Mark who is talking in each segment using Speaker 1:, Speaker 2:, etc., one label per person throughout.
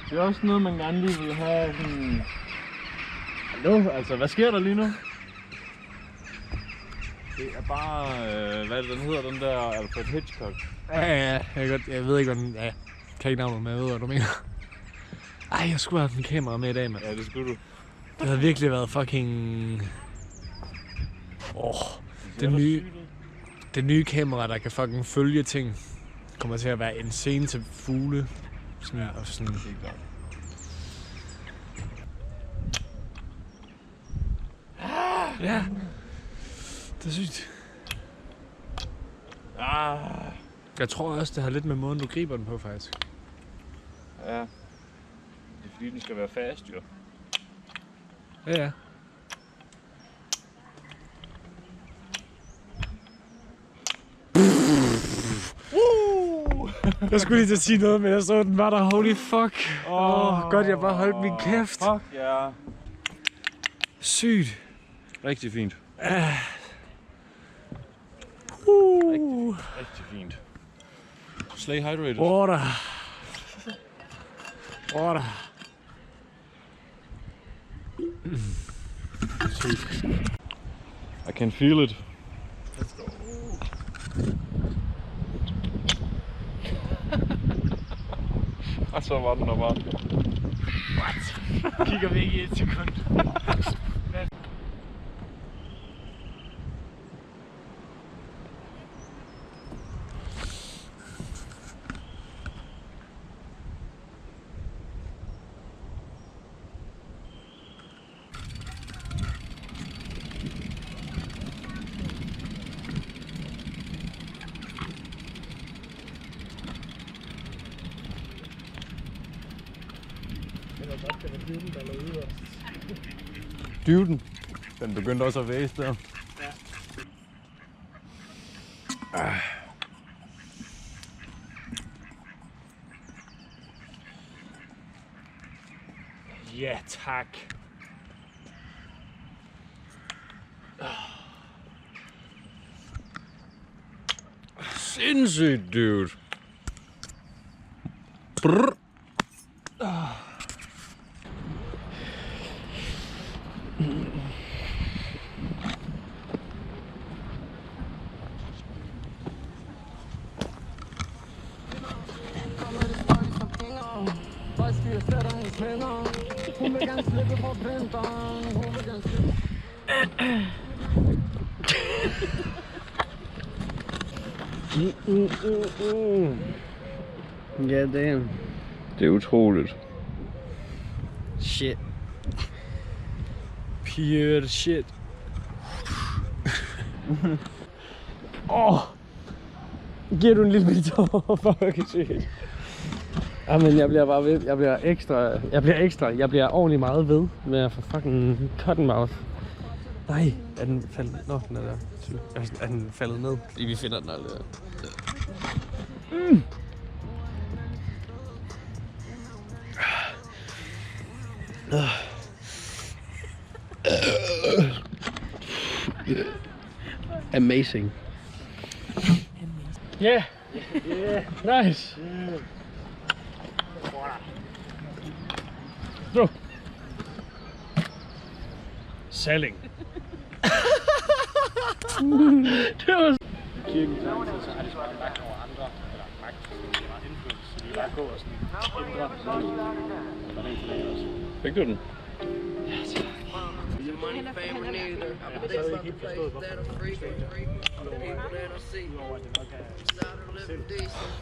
Speaker 1: Det er også noget, man gerne lige vil have sådan... Hallo, altså hvad sker der lige nu? Det er bare, hvad er det, den hedder, den der Alfred Hitchcock?
Speaker 2: Ja, jeg ved ikke, hvad den... Ja, jeg kan ikke navnet, men jeg ved, hvad du mener. Ej, jeg skulle have haft en kamera med i dag, mand.
Speaker 1: Ja, det skulle du.
Speaker 2: Det havde virkelig været fucking... Det nye kamera, der kan fucking følge ting, kommer til at være en scene til fugle. Sådan, og sådan. Ja, det er sygt. Jeg tror også, det har lidt med måden, du griber den på, faktisk.
Speaker 1: Ja. Det er fordi, den skal være fast, jo.
Speaker 2: Ja. Jeg skulle lige til at sige noget, men jeg så, den var der. Holy fuck. Godt, jeg bare holdt min kæft.
Speaker 1: Fuck, ja.
Speaker 2: Sygt.
Speaker 1: Rigtig fint. Rigtig fint. Stay hydrated.
Speaker 2: Water. Sygt.
Speaker 1: I can feel it.
Speaker 2: Let's go.
Speaker 1: Og så var den der bare.
Speaker 2: What? Kigger vi ikke i et sekund.
Speaker 1: Dyvden. Den begyndte også at væse der.
Speaker 2: Ja, tak.
Speaker 1: Sindssygt, dude. Brrr.
Speaker 3: Hun vil gerne slippe på vinteren. Hun vil gerne slippe. Ja, damn.
Speaker 1: Det er utroligt.
Speaker 2: Shit. Pure shit. Giver du en lille bit over? Fuck shit. Jamen, jeg bliver bare ved. Jeg bliver ordentligt meget ved med at få fucking cottonmouth. Nej, er den faldet? Nå, den er der. Er den faldet ned? Vi finder den aldrig.
Speaker 3: Amazing.
Speaker 2: Yeah. Nice. Bro. Selling. Det var... Kirken så har de så bare magt over andre, eller magt, eller indflydelse, så de bare går og sådan ændrer sådan.
Speaker 1: Fik du den?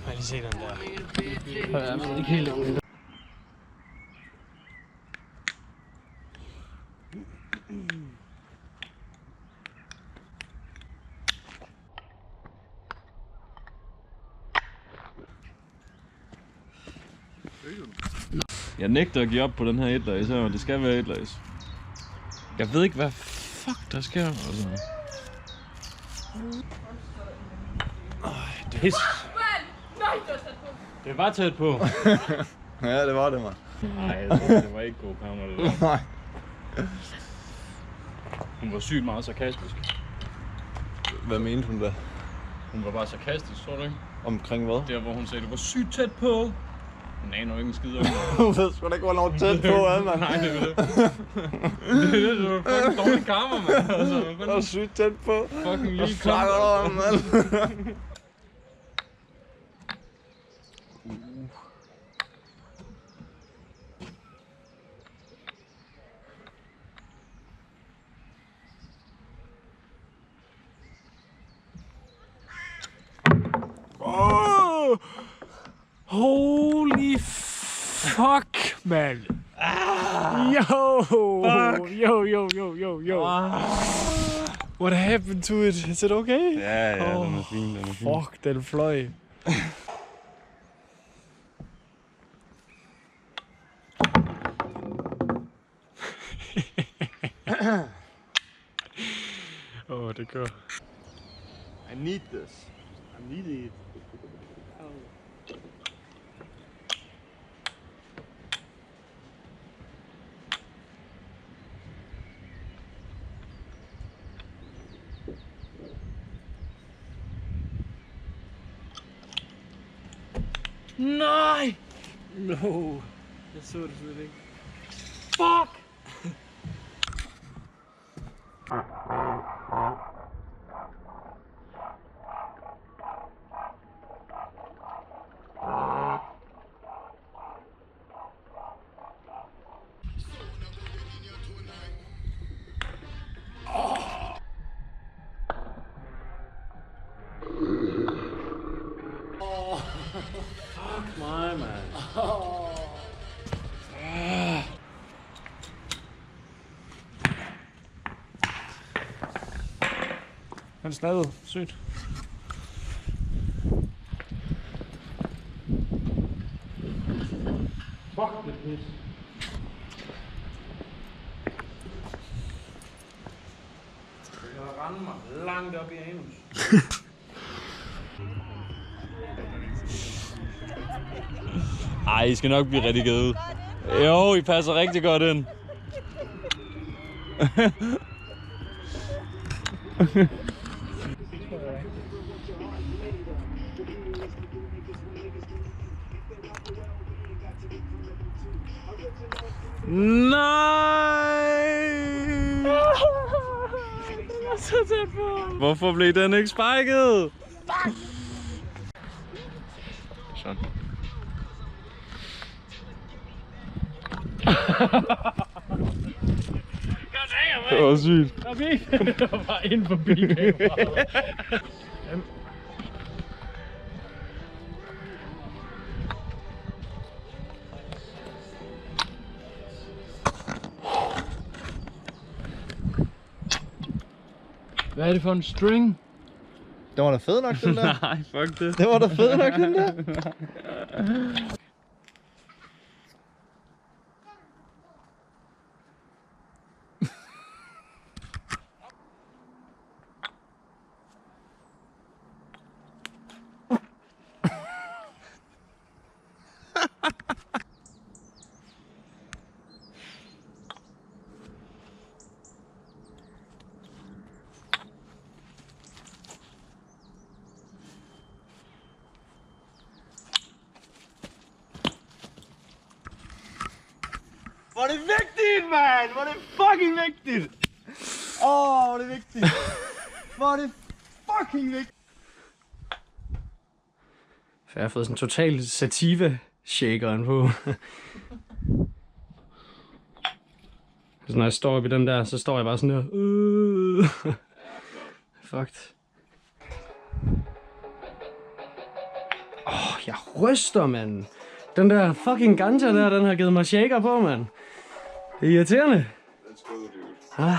Speaker 2: Har I lige set den der? Jeg ved ikke helt om det.
Speaker 1: Jeg nægter at give op på den her etlags her, det skal være etlags. Jeg ved ikke, hvad fuck der sker, altså.
Speaker 2: Pis. Det var tæt på.
Speaker 1: Ja, det var det, man.
Speaker 2: Nej, det var ikke god kamera, det der.
Speaker 1: Nej.
Speaker 2: Hun var sygt meget sarkastisk.
Speaker 1: Hvad mente hun da?
Speaker 2: Hun var bare sarkastisk, tror du ikke?
Speaker 1: Omkring hvad?
Speaker 2: Der hvor hun sagde, det var sygt tæt på.
Speaker 1: Hun aner jo ikke en skid om
Speaker 4: Hun ved sgu da ikke, hvornår tæt på er, mand.
Speaker 1: Nej, det er det. Det er det, du er fucking dårlig karma, mand. Altså,
Speaker 4: Det var sygt tæt på.
Speaker 1: fucking
Speaker 4: Hvad
Speaker 1: lige
Speaker 4: snakker du om, mand?
Speaker 2: Oh! Holy fuck, man. Yo!
Speaker 4: Fuck.
Speaker 2: Yo. What happened to it? Is it okay?
Speaker 4: Ja, den er fin, den er fin.
Speaker 2: Fuck, den fløj. Det går.
Speaker 4: I need this. I need it.
Speaker 2: Nej! No. Jeg så det slet ikke. Fuck! Fuck mig, man. Han snakkede sygt. Fuck det pis. Jeg render mig langt op i anus.
Speaker 1: Ej, I skal nok blive redigeret ud. Jo, I passer rigtig godt ind. Nej!
Speaker 2: Så tæt på.
Speaker 1: Hvorfor blev den ikke spiket? Sådan. Det var sygt.
Speaker 2: Der var bare ind forbi kameraet. Hvad er det for en string?
Speaker 4: Den var da fed nok, den der.
Speaker 1: Nej, fuck det.
Speaker 4: Den var da fed nok, den der. Hvor er det vigtigt, mand! Hvor er det fucking vigtigt! Hvor er det vigtigt! Hvor er det fucking vigtigt!
Speaker 2: Jeg har fået sådan en total sativa-shakeren på. Så når jeg står oppe i den der, så står jeg bare sådan der. Fucked. Jeg ryster, mand. Den der fucking ganja der, den har givet mig shaker på, mand. Det er irriterende.
Speaker 4: Let's go, dude.
Speaker 2: Ah.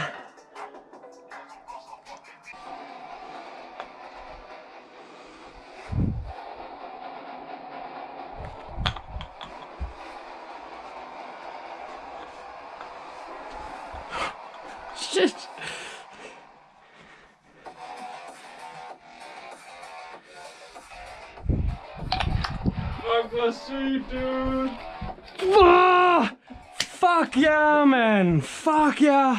Speaker 2: Shit.
Speaker 1: Fuck, hvor sygt, dude.
Speaker 2: Fuck yeah, man. Fuck yeah.